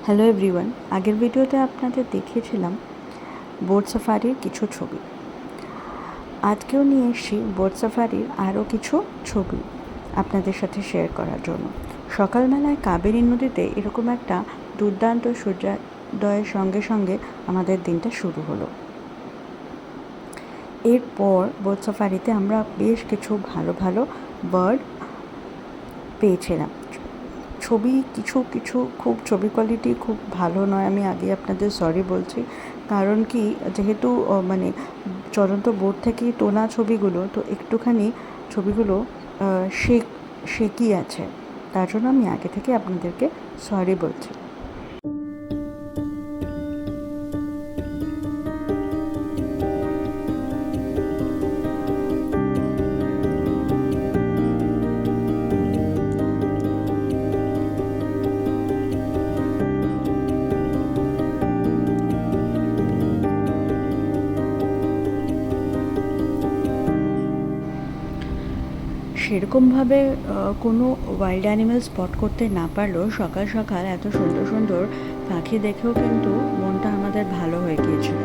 Hello everyone, আগের ভিডিওতে আপনাদের দেখিয়েছিলাম বোট সাফারির কিছু ছবি। আজকেও নিয়ে এসেছি বোট সাফারির আরও কিছু ছবি আপনাদের সাথে শেয়ার করার জন্য। সকালবেলায় কাবেরী নদীতে এরকম একটা দুর্দান্ত সূর্যোদয়ের সঙ্গে সঙ্গে আমাদের দিনটা শুরু হলো। এরপর বোট সাফারিতে আমরা বেশ কিছু ভালো ভালো বার্ড পেয়েছিলাম। ছবি কিছু খুব ছবি কোয়ালিটি খুব ভালো নয়, আমি আগে আপনাদের সরি বলছি। কারণ কি, যেহেতু চলন্ত বোট থেকেই তোলা ছবিগুলো, তো একটুখানি ছবিগুলো শেকি আছে, তার জন্য আমি আগে থেকে আপনাদেরকে সরি বলছি। সেরকমভাবে কোনো ওয়াইল্ড অ্যানিম্যাল স্পট করতে না পারলেও সকাল সকাল এত সুন্দর সুন্দর পাখি দেখেও কিন্তু মনটা আমাদের ভালো হয়ে গিয়েছিল।